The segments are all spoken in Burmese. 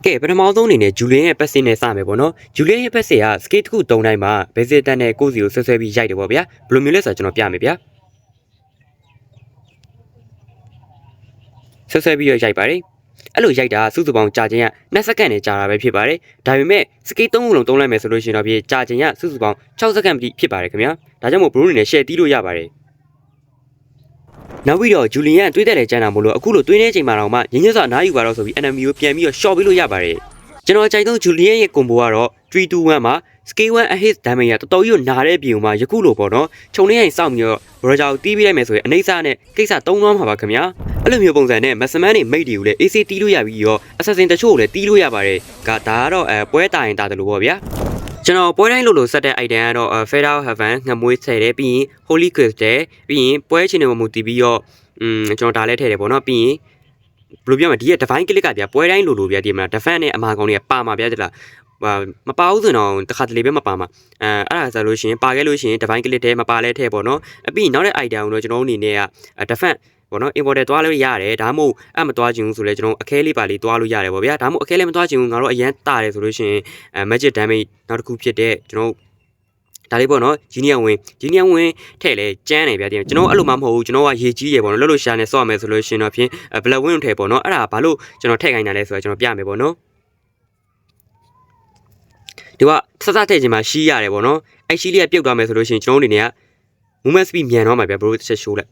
ကဲပထမဆုံးအနေနဲ့ဂျူလင်ရဲ့ပတ်စင်နဲ့စမယ်ပေါ့နော်ဂျူလင်ရဲ့ပတ်စင်ကစကေးတစ်ခု၃တိုင်းမှာဘယ်စစ်တန်နဲ့ကိုစီကိုဆွဲပြီးရိုက်တယ်ပေါ့ဗျာဘယ်လိုမျိုးလဲဆိုတော့ကျွန်တော်ပြမယ်ဗျာဆွဲပြီးရိုက်ပါတယ်အဲ့လိုရိုက်တာစုစုပေါင်းကြာခြင်းက2စက္ကန့်နဲ့ကြာတာပဲဖြစ်ပါတယ်ဒါပေမဲ့စကေး3ခုလုံးသုံးလိုက်မယ်ဆိုလို့ရှိရင်တော့ပြေကြာခြင်းကစုစုပေါင်း6စက္ကန့်ဖြစ်ပါတယ်ခင်ဗျာဒါကြောင့်မို့ဘရိုအနေနဲ့ share တီးလို့ရပါတယ်နောက်ပြီးတော့ဂျူလင်ကတွေးတဲ့လေကျန်းတာမို့လို့အခုလိုတွေးနေချိန်မှာတော့မှရင်းရစွာအနားယူပါတော့ဆိုပြီး enemy ကိုပြန်ပြီးတော့ short ပေးလို့ရပါတယ်ကျွန်တော်ကြိုက်ဆုံးဂျူလီယန်ရဲ့ combo ကတော့3-2-1 မှာ scale 1 a hit damage ရတော်တော်ကြီးနာတဲ့ပြင်မှာယခုလိုပေါ့နော်ခြုံနေရင်စောင့်ပြီးတော့ Roger ကိုတီးပေးလိုက်မယ်ဆိုရင်အနေစာနဲ့ကိစ္စ3သွားမှာပါခင်ဗျာအဲ့လိုမျိုးပုံစံနဲ့ Maxman နဲ့ Mate တွေကိုလည်း AC တီးလို့ရပြီးတော့ Assassin တချို့ကိုလည်းတီးလို့ရပါတယ်ဒါကတော့ပွဲတာရင်တာတယ်လို့ပေါ့ဗျာကျွန်တော်ပွဲတိုင်းလို့ဆက်တဲ့ item ကတော့ Feather Heaven ငမွေးထည့်တယ်ပြီးရင် Holy Crystal ပြီးရင်ပွဲချင်းတွေမူတည်ပြီးတော့ကျွန်တော်ဒါလည်းထည့်တယ်ပေါ့နော်ပြီးရင်ဘယ်လိုပြောမလဲဒီက divine click ကဗျာပွဲတိုင်းလိုဗျာဒီမှာ defense နဲ့အမာကောင်တွေကပါမှာဗျာတလားမပါဘူးဆိုတော့တခါတလေပဲမပါမှာအဲ့ဒါဆိုလို့ရှိရင်ပါခဲ့လို့ရှိရင် divine click ထဲမပါလဲထဲပေါ့နော်အပြီးနောက်တဲ့ item ကိုတော့ကျွန်တော်တို့အနေနဲ့က defense ပေါ့နော် importer သွားလို့ရတယ်ဒါမှမဟုတ်အဲ့မသွားချင်ဘူးဆိုလဲကျွန်တော်အခဲလေးပါလေးသွားလို့ရတယ်ပေါ့ဗျာဒါမှမဟုတ်အခဲလေးမသွားချင်ဘူးငါတို့အရန်တာတယ်ဆိုလို့ရှိရင်magic damage နောက်တစ်ခုဖြစ်တဲ့ကျွန်တော်ဒါလေးပေါ့နော်ဂျီနီယံဝင်ထည့်လဲကျန်းနေဗျာတင်ကျွန်တော်အဲ့လိုမှမဟုတ်ဘူးကျွန်တော်ကရေကြီးရယ်ပေါ့နော်လှုပ်လှုပ်ရှားနေဆော့ရမယ်ဆိုလို့ရှင်တော့ဖြင့် black win ထည့်ပေါ့နော်အဲ့ဒါဘာလို့ကျွန်တော်ထည့်ခိုင်းတာလဲဆိုတော့ကျွန်တော်ပြမယ်ပေါ့နော်ဒီကဆက်ဆက်ထည့်ခြင်းမှာရှိရတယ်ပေါ့နော်အဲ့ရှိလေးကပြုတ်သွားမယ်ဆိုလို့ရှင်ကျွန်တော်အနေနဲ့က movement speed မြန်တော့မှာဗျာဘရိုတစ်ချက်ရှိုးလိုက်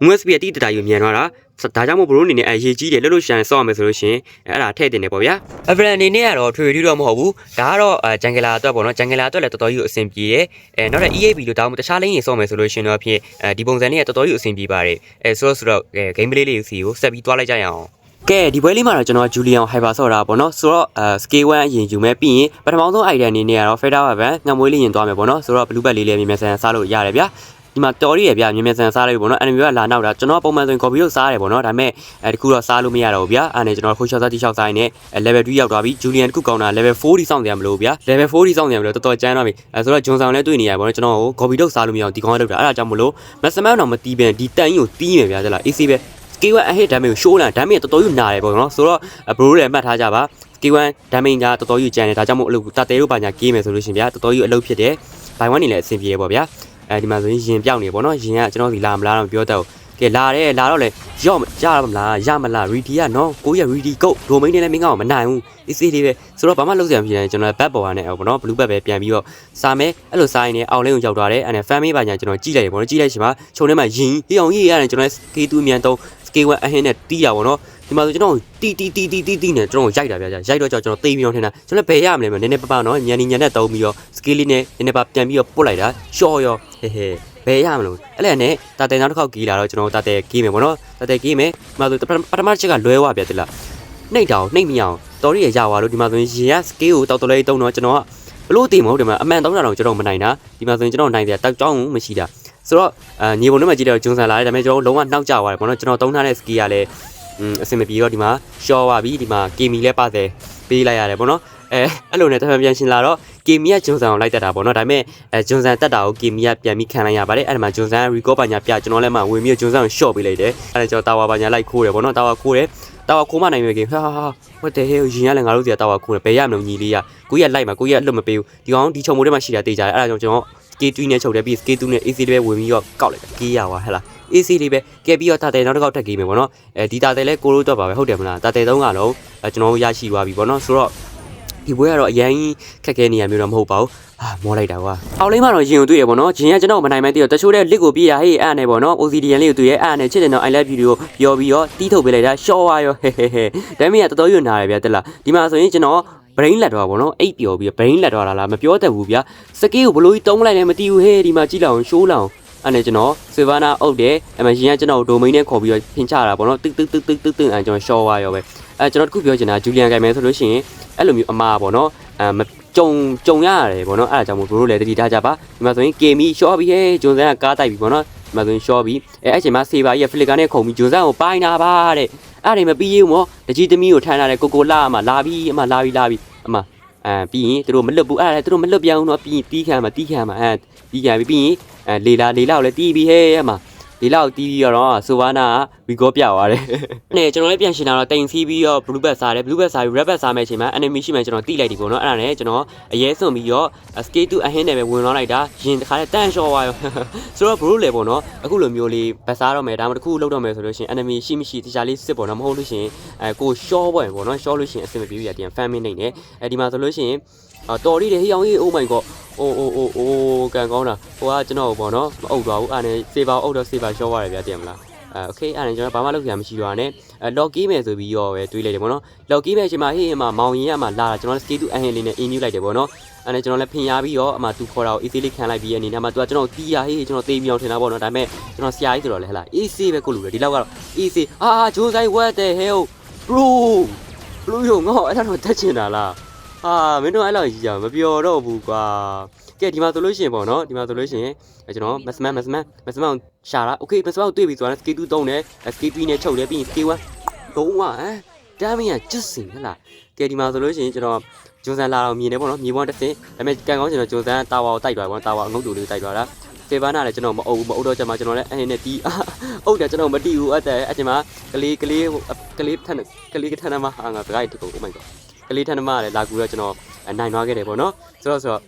movement speed အတိတတာယူမြန်သွားတာဒါကြောင့်မို့ဘရိုအနေနဲ့ရေကြီးတယ်လှုပ်လှုပ်ရှားနေဆော့ရမယ်ဆိုလို့ရှင်အဲ့ဒါထည့်တင်တယ်ပေါ့ဗျာ Avalon အနေနဲ့ကတော့ထွေထွေတော့မဟုတ်ဘူးဒါကတော့ဂျန်ဂလာအတွက်ပေါ့နော်ဂျန်ဂလာအတွက်လည်းတော်တော်ကြီးအဆင်ပြေတယ်နောက်တဲ့ EAB လို့တောင်းတခြားလိမ့်နေဆော့မယ်ဆိုလို့ရှင်တော့ဖြင့်ဒီပုံစံလေးကတော်တော်ကြီးအဆင်ပြေပါတယ်ဆိုတော့ game play လေးစီကိုဆက်ပြီးသွားလိုက်ကြရအောင်ကဲဒီပွဲလေးမှာတော့ကျွန်တော်ဂျူလီယန်ဟိုက်ပါဆော့တာပေါ့နော်ဆိုတော့scale 1အရင်ယူမယ်ပြီးရင်ပထမဆုံး item အနေနဲ့ကတော့ Feather Weapon ငမွေးလေးရင်သွားမယ်ပေါ့နော်ဆိုတော့ blue bag လေးလည်းမြင်မြန်ဆန်စားလို့ရတယ်ဗျာဒီမှာတော်ရည်ရဗျာမြင်မြန်ဆန်စားလိုက်ပေါ့နော် enemy ကလာနောက်တာကျွန်တော်ပုံမှန်ဆိုရင် copy လို့စားရတယ်ပေါ့နော်ဒါပေမဲ့တခုတော့စားလို့မရတော့ဘူးဗျာအဲ့နဲ့ကျွန်တော်ခိုးရှော့စားတိရှောက်စားနေ level 3ရောက်သွားပြီ Julian တခုကောင်းတာ level 4 ထိစောင့်နေရမလို့ဗျာ level 4 ထိစောင့်နေရမလို့တော်တော်ကျန်းသွားပြီဆိုတော့ဂျွန်ဆောင်လည်းတွေ့နေရပေါ့နော်ကျွန်တော်ကို copy လို့စားလို့မရအောင်ဒီကောင်းလောက်တာအဲ့ဒါကြောင့်မလို့ maximum တော့မတီးပဲဒီတန်ကြီးကိုတီးမယ်ဗျာကြလား AC ပဲ scale 1 hit damage ကို show လာ damage တော်တော်ကြီးနာတယ်ပေါ့နော်ဆိုတော့ bro လည်းမှတ်ထားကြပါ scale 1 damage ကတော်တော်ကြီးကျန်တယ်ဒါကြောင့်မို့အလုပ်တာတဲတို့ပါညာကေးမယ်ဆိုလို့ရှင်ဗျာတော်တော်ကြီးအလုပ်ဖြစ်တယ် by one နေလည်းအဆင်ပြေရပေါ့ဗျာဒီမှာဆိုရင်ရင်ပြောက်နေပေါ့နော်ရင်ကကျွန်တော်ဒီလာမလားတော့ပြောတတ်ဘူးကဲလာတယ်လာတော့လေရော့ရမလားရမလား ready ကနော်ကိုရ ready go domain နဲ့လည်းမင်းကောင်မနိုင်ဘူး easy လေးပဲဆိုတော့ဘာမှလုပ်စရာမဖြစ်နိုင်ကျွန်တော် back ပေါ်ကနေပေါ့နော် blue back ပဲပြန်ပြီးတော့စားမယ်အဲ့လိုစားရင်လည်းအောက်လင်းကိုရောက်သွားတယ်အဲ့နဲ့ fan မေးပါညာကျွန်တော်ကြည့်လိုက်ရပေါ့နော်ကြည့်လိုက်ရှင်ပါခြုံထဲမှာရင်ဟိအောင်ကြီးရတယ်ကျွန်တော် scale 2မြန်တော့ scale 1အဟင်းနဲ့တီးတာပေါ့နော်ဒီမှာဆိုကျွန်တော်တီနဲ့ကျွန်တော်ရိုက်တာဗျာရိုက်တော့ကျွန်တော်သိပြီးတော့ထင်တာကျွန်တော်ဘယ်ရမလဲမနည်းနည်းပပနော်ညံနဲ့တုံးပြီးတော့ scale လေးနဲ့နည်းနည်းပါပြန်ပြီးတော့ပုတ်လိုက်တာရှော့ရောဟဲဘယ်ရမလို့အဲ့လည်းနဲ့တာတဲနောက်တစ်ခေါက်ကြီးလာတော့ကျွန်တော်တာတဲကြီးမယ်ပေါ့နော်တာတဲကြီးမယ်ဒီမှာဆိုပထမချက်ကလွဲဝပြတယ်လားနှိပ်တောင်နှိပ်မရအောင်တော်ရီရရသွားလို့ဒီမှာဆိုရင်ရေက scale ကိုတောက်တလဲတုံးတော့ကျွန်တော်ကဘလို့တည်မဟုတ်တယ်မှာအမှန်300တော့ကျွန်တော်မနိုင်တာဒီမှာဆိုရင်ကျွန်တော်နိုင်တယ်တောက်ကြောင်းမရှိတာဆိုတော့ညီပုံထဲမှာကြည့်တော့ဂျွန်ဆန်လာတယ်ဒါပေမဲ့ကျွန်တော်လုံးဝနှောက်ကြသွားတယ်ပေါ့နော်ကျွန်တော်သုံးထားတဲ့ scale ကလည်းအဆင်မပြေတော့ဒီမှာရှော့သွားပြီဒီမှာ KMI လည်းပါတယ်ပေးလိုက်ရတယ်ပေါ့နော်အဲ့လိုနဲ့တစ်ဖက်ပြန်ရှင်လာတော့ KMI ကဂျွန်ဆန်ကိုလိုက်တက်တာပေါ့နော်ဒါပေမဲ့ဂျွန်ဆန်တက်တာကို KMI ကပြန်ပြီးခံလိုက်ရပါတယ်အဲ့ဒါမှာဂျွန်ဆန် record ပါညာပြကျွန်တော်လည်းမှဝင်ပြီးဂျွန်ဆန်ကို short ပေးလိုက်တယ်အဲ့ဒါကျွန်တော်တာဝါပါညာလိုက်ခိုးတယ်ပေါ့နော်တာဝါခိုးတယ်တာဝါခိုးမနိုင်မယ်ကဟာwhat the hell ရင်ရလဲငါတို့စီတာဝါခိုးတယ်ဘယ်ရမလို့ညီလေးရကိုကြီးကလိုက်မှာကိုကြီးကလွတ်မပေးဘူးဒီကောင်ဒီချုံမိုးထဲမှာရှိတာတေးကြတယ်အဲ့ဒါကြောင့်ကျွန်တော် K2 နဲ့ချုပ်တယ်ပြီး K2 နဲ့ AC လေးပဲဝင်ပြီးတော့ကောက်လိုက်တာကေးရပါဟဲ့လား AC လေးပဲကဲပြီးတော့တာတဲနောက်တစ်ခေါက်ထပ်ကြီးမယ်ပေါ့နော်ဒီတာတဲလဲကိုလိုတော့ပါပဲဟုတ်တယ်မလားတာတဲ3ကလုံးကျွန်တော်ရရှိသွားပြီပေါ့နော်ဆိုတော့ဒီပွဲကတော့အရင်ခက်ခဲနေရမျိုးတော့မဟုတ်ပါဘူးမောလိုက်တာကွာအောက်လိမ့်မှာတော့ရင်ကိုတွေ့ရပေါ့နော်ဂျင်ကကျွန်တော်မနိုင်မဲတည်တော့တချို့တဲ့ list ကိုပြေးရဟေးအဲ့နဲ့ပေါ့နော် OCDN လေးကိုတွေ့ရအဲ့နဲ့ချစ်တယ်တော့ I love you ကိုပြောပြီးတော့တီးထုတ်ပေးလိုက်တာရှော့သွားရောဟဲဒမ်းမီကတော်တော်ရွနာတယ်ဗျာတက်လားဒီမှာဆိုရင်ကျွန်တော် brain လက်တော့ဗောနော်အိပ်ပျော်ပြီး brain လက်တော့လားမပြောတတ်ဘူးဗျာစကေးကိုဘလို့ကြီးတုံးလိုက်လည်းမတီးဘူးဟေးဒီမှာကြည့်လောက်အောင်ရှိုးလောက်အဲ့နဲ့ကျွန်တော် Savannah အုပ်တယ်အဲ့မှာရင်ကကျွန်တော် domain နဲ့ခေါ်ပြီးတော့ဖင်ချတာဗောနော်ตึ๊กအဲ့ကျွန်တော်ရှော့သွားရောပဲကျွန်တော်တခုပြောချင်တာ Julian ကင်မယ်ဆိုလို့ရှိရင်အဲ့လိုမျိုးအမားဗောနော်ကြုံရတယ်ဗောနော်အဲ့ဒါကြောင့်မို့ဘရိုလည်းတတိထားကြပါဒီမှာဆိုရင် KMI ရှော့ပြီးဟဲဂျွန်ဆန်ကကားတိုက်ပြီဗောနော်ဒီမှာဆိုရင်ရှော့ပြီးအဲ့ချိန်မှာ Saver ကြီးက Flicker နဲ့ခုံပြီးဂျွန်ဆန်ကိုပိုင်းတာပါတဲ့အဲ့ဒါမပြီးဘူးမောတကြီးသမီးကိုထမ်းထားတဲ့ကိုလာအမလာပြီးအမအမပြီးရင်သူတို့မလွတ်ဘူးအဲ့ဒါသူတို့မလွတ်ပြောင်းတော့ပြီးတီးခံမှာတီးခံပြီးရင်လေလာကိုလည်းတီးပြီးဟဲ့အမ ဒီလောက်တီးပြီးတော့ဆိုဘာနာကရီကောပြသွားတယ်။နဲ့ကျွန်တော်လည်းပြန်ရှင်လာတော့တိန်စီးပြီးတော့ blue bat စားတယ် blue bat စားပြီး red bat စားမဲ့အချိန်မှာ enemy ရှိမှကျွန်တော်တိလိုက်ဒီပေါ့နော်အဲ့ဒါနဲ့ကျွန်တော်အရေးစွန်ပြီးတော့ skate to အဟင်းနဲ့ပဲဝင်သွားလိုက်တာရင်တစ်ခါနဲ့တန့်လျှော့သွားရောဆိုတော့ bro လေပေါ့နော်အခုလိုမျိုးလေးဘတ်စားတော့မယ်ဒါမှတစ်ခုလောက်တော့မယ်ဆိုလို့ရှိရင် enemy ရှိမရှိတခြားလေးစစ်ပေါ့နော်မဟုတ်လို့ရှိရင်ကို short ပေါ့နော် short လို့ရှိရင်အဆင်မပြေဘူးရပြန် fan မင်းနေတယ်ဒီမှာဆိုလို့ရှိရင်တော်ရီတယ်ဟေးအောင်ကြီး oh my god အိုးကန်ကောင်းတာဟိုကကျွန်တော်ပေါ့နော်မအုပ်သွားဘူးအဲ့ဒါနဲ့ saver အုပ်တော့ saver short ရတယ်ဗျာတင်မလားokay အဲ့ဒါကျွန်တော်ဘာမှလုပ်ကြရမရှိတော့နဲ့lock key မယ်ဆိုပြီးရောပဲတွေးလိုက်တယ်ပေါ့နော် lock key မယ်အချိန်မှာဟေးမှာမောင်ရင်ကမှလာတာကျွန်တော် skate to အဟင်းလေးနဲ့ in လိုက်တယ်ပေါ့နော်အဲ့ဒါကျွန်တော်လည်းဖင်ရပြီးတော့အမှသူခေါ်တာကို easy လေးခံလိုက်ပြီးအနေနဲ့မှသူကကျွန်တော်တီးရဟေးကျွန်တော်တေးမြောင်ထင်တာပေါ့နော်ဒါပေမဲ့ကျွန်တော်ဆရာကြီးဆိုတော့လေဟဲ့လား easy ပဲကိုလူလေဒီလောက်ကတော့ easy ဂျိုးဆိုင် what the hell bro ရုံငါ့အဲ့ဒါတော့တက်ချင်တာလားမင်းတို့အဲ့လောက်ကြီးကြမပြောတော့ဘူးကွာကဲဒီမှာဆိုလို့ရှိရင်ပေါ့နော်ဒီမှာဆိုလို့ရှိရင်ကျွန်တော်မစမန်ရှာတာ okay မစမန်ကိုတွေ့ပြီဆိုတော့ skate 2 3နဲ့ skate 3နဲ့ချုပ်တယ်ပြီးရင် skate 1လုံးဝဒါမင်းကကျွတ်စင်ဟဲ့လားကဲဒီမှာဆိုလို့ရှိရင်ကျွန်တော်ဂျွန်ဆန်လာတော့မြင်တယ်ပေါ့နော်မြေပေါ်တစ်စင်ဒါပေမဲ့ကန်ကောင်းကျွန်တော်ဂျွန်ဆန်တာဝါကိုတိုက်သွားပေါ့တာဝါအငုတ်တူလေးတိုက်သွားတာစေဘာနာလည်းကျွန်တော်မအုပ်တော့ကျမှကျွန်တော်လည်းအဲ့နဲ့တီးအုပ်တယ်ကျွန်တော်မတီးဘူးအဲ့ချိန်မှာကလေးထန်မှာငါစကားတကူ oh my god ကလေးထန်မှာလည်းလာကူတော့ကျွန်တော်နိုင်သွားခဲ့တယ်ပေါ့နော်ဆိုတော့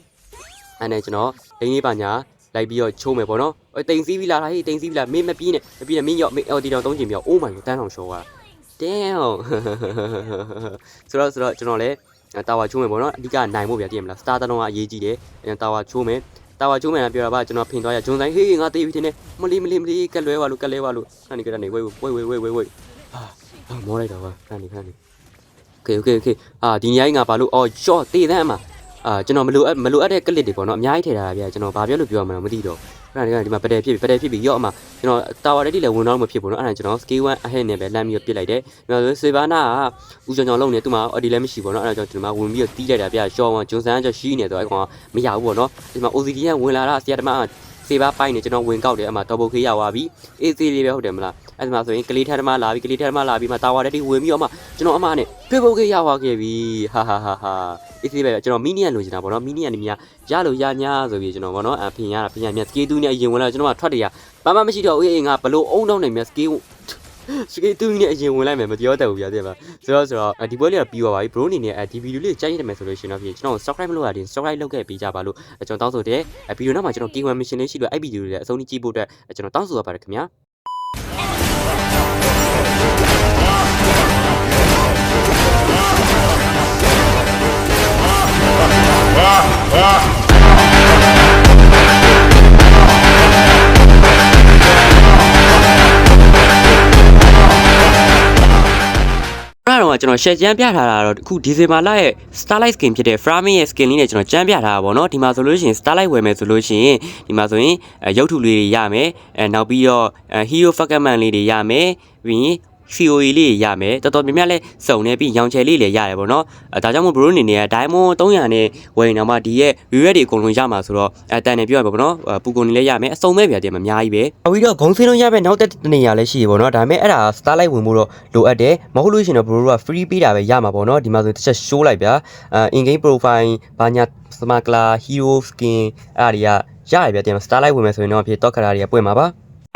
အဲ့နဲ့ကျွန်တော်ဒိန်းလေးပါညာလိုက်ပြီးတော့ချိုးမယ်ပေါ့နော်တိန်စီးပြီးလာတာဟေးတိန်စီးပြီးလာမင်းမပြီးနဲ့မင်းရောမင်းအော်ဒီတောင်3ချိန်မြောက် oh my god တန်းအောင်ရှော့သွား damn ဆိုတော့ကျွန်တော်လည်းတာဝါချိုးမယ်ပေါ့နော်အဓိကနိုင်ဖို့ဗျာတည်မလားစတာတလုံးကအရေးကြီးတယ်တာဝါချိုးမယ်လားပြောတာပါကျွန်တော်ဖင်သွားရဂျွန်ဆိုင်ဟေးငါတေးပြီထင်တယ်မလီကလွဲပါလို့ခဏနေဝေးမောလိုက်တော့ခဏနေokay ဒီညိုင်းငါဘာလို့short တေးတန်းအမှာကျွန်တော်မလိုအပ်တဲ့ကလစ်တွေပေါ့နော်အများကြီးထည့်ထားတာဗျာကျွန်တော်ဘာပြောလို့ပြောရမှာမသိတော့အဲ့ဒါဒီမှာပဒယ်ဖြစ်ပြီးရော့အမှာကျွန်တော်တာဝါတက်တိလည်းဝင်တော့မဖြစ်ဘူးနော်အဲ့ဒါကျွန်တော် scale 1 ahead နဲ့ပဲလမ်းပြီးပစ်လိုက်တယ်ဒီမှာဆိုစေဘာနာကဦးကြောင်လုံးနေသူမှာအော်ဒီလည်းမရှိဘူးနော်အဲ့ဒါကျွန်တော်ဒီမှာဝင်ပြီးတီးလိုက်တာဗျာ short 1ဂျွန်ဆန်ကရှိနေတော့အဲ့ကောင်ကမရဘူးပေါ့နော်ဒီမှာ OCD ကဝင်လာတာဆရာတမစေဘာပိုင်းနေကျွန်တော်ဝင်ကောက်တယ်အမှာ double K ရသွားပြီ AC လေးပဲဟုတ်တယ်မလားအဲ့ဒီမှာဆိုရင်ကလေးထက်သမားလာပြီးမှတာဝါတက်တိဝင်ပြီးတော့မှကျွန်တော်အမှားနဲ့ double K ရသွားခဲ့ပြီဟာAC ပဲကျွန်တော်မီနီယန်လိုချင်တာပေါ့နော်မီနီယန်နေမြရလို့ရညာဆိုပြီးကျွန်တော်ပေါ့နော်ဖင်ရမြတ်စကေးတူးနဲ့အရင်ဝင်လာကျွန်တော်ကထွက်တရဘာမှမရှိတော့အေးငါဘလို့အုံတော့နေမြတ်စကေးတူးနဲ့အရင်ဝင်လိုက်မယ်မပြောတတ်ဘူးဗျာတဲ့ပါဆိုတော့ဒီပွဲလေးကပြီးသွားပါပြီ bro အနေနဲ့ဒီဗီဒီယိုလေးကြိုက်နေတယ်ဆိုလို့ရှိရင်တော့ကျွန်တော် subscribe မလုပ်ရသေး subscribe လုပ်ခဲ့ပေးကြပါလို့ကျွန်တော်တောင်းဆိုတယ်ဗီဒီယိုနောက်မှာကျွန်တော် K1 mission လေးရှိလို့အဲ့ဗီဒီယိုလေးအဆုံးထိကြည့်ဖို့အတွက်ကျွန်တော်တောင်းဆိုရပါတယ်ခင်ဗျာတော့ကျွန်တော် share ကျန်းပြထားတာတော့အခုဒီဇင်ဘာလရဲ့ Starlight skin ဖြစ်တဲ့ Framing ရဲ့ skin လေးနဲ့ကျွန်တော်ကျန်းပြထားတာပေါ့နော်ဒီမှာဆိုလို့ရှိရင် Starlight ဝယ်မယ်ဆိုလို့ရှိရင်ဒီမှာဆိုရင်ရုပ်ထုလေးတွေရမယ်နောက်ပြီးတော့ Hero Fuckman လေးတွေရမယ်ပြီးရင် COE လေးရမယ်တော်တော်များများလဲစုံနေပြီးရောင်ချယ်လေးလည်းရတယ်ပေါ့နော်ဒါကြောင့်မို့ bro အနေနဲ့ Diamond 300နဲ့ဝယ်ရင်တော့မှဒီရဲ့ reward တွေအကုန်လုံးရမှာဆိုတော့တန်နေပြောရပါပေါ့နော်ပူကုန်နေလည်းရမယ်အစုံမဲ့ပြတယ်အများကြီးပဲပြီးတော့ဂုံစင်းလုံးရမယ်နောက်တဲ့နေရာလည်းရှိရပေါ့နော်ဒါပေမဲ့အဲ့ဒါ Starlight ဝင်ဖို့တော့လိုအပ်တယ်မဟုတ်လို့ရှိရင်တော့ bro က free ပေးတာပဲရမှာပေါ့နော်ဒီမှာဆိုတစ်ချက် show လိုက်ဗျာin game profile ဘာညာ smuggler hero skin အဲ့ဒါတွေကရရဗျာတင် Starlight ဝင်မယ်ဆိုရင်တော့ဖြစ်တော့ခါတွေကပွင့်မှာပါ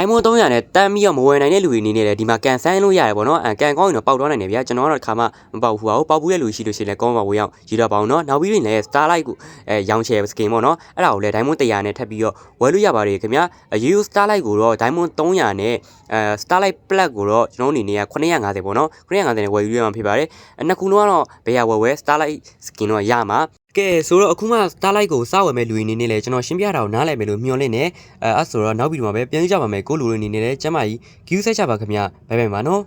iPhone 300နဲ့တန်းပြီးတော့မဝယ်နိုင်တဲ့လူတွေအနေနဲ့လည်းဒီမှာကန်ဆန်းလို့ရတယ်ပေါ့နော်ကန်ကောင်းရင်တော့ပေါက်သွားနိုင်တယ်ဗျာကျွန်တော်ကတော့ခါမှမပေါက်ဘူးပါဘူးပေါက်ဘူးတဲ့လူရှိလို့ရှိရင်လည်းကောင်းပါဝေးအောင်ယူတော့ပါအောင်နော်နောက်ပြီးရင်လည်း Starlight ကိုရောင်းချယ် skin ပေါ့နော်အဲ့ဒါကိုလည်း Diamond 100နဲ့ထပ်ပြီးတော့ဝယ်လို့ရပါတယ်ခင်ဗျာရိုး Starlight ကိုတော့ Diamond 300နဲ့Starlight Plus ကိုတော့ကျွန်တော်အနေနဲ့950ပေါ့နော်950နဲ့ဝယ်ယူရမှာဖြစ်ပါတယ်နှစ်ခုလုံးကတော့ဘယ်ရဝယ် Starlight skin တော့ရမှာကဲဆိုတော့အခုမှ Starlight ကိုစဝယ်မဲ့လူတွေအနေနဲ့လည်းကျွန်တော်ရှင်းပြတာကိုနားလည်မယ်လို့မျှော်လင့်နေအဲ့ဆိုတော့နောက်ဗီဒီယိုမှာပဲပြန်ကြည့်ကြပါမယ်ကိုလူတွေအနေနဲ့လည်းကျမ်းမာကြီး queue ဆက်ချပါခင်ဗျာဘိုင်ဘိုင်ပါနော်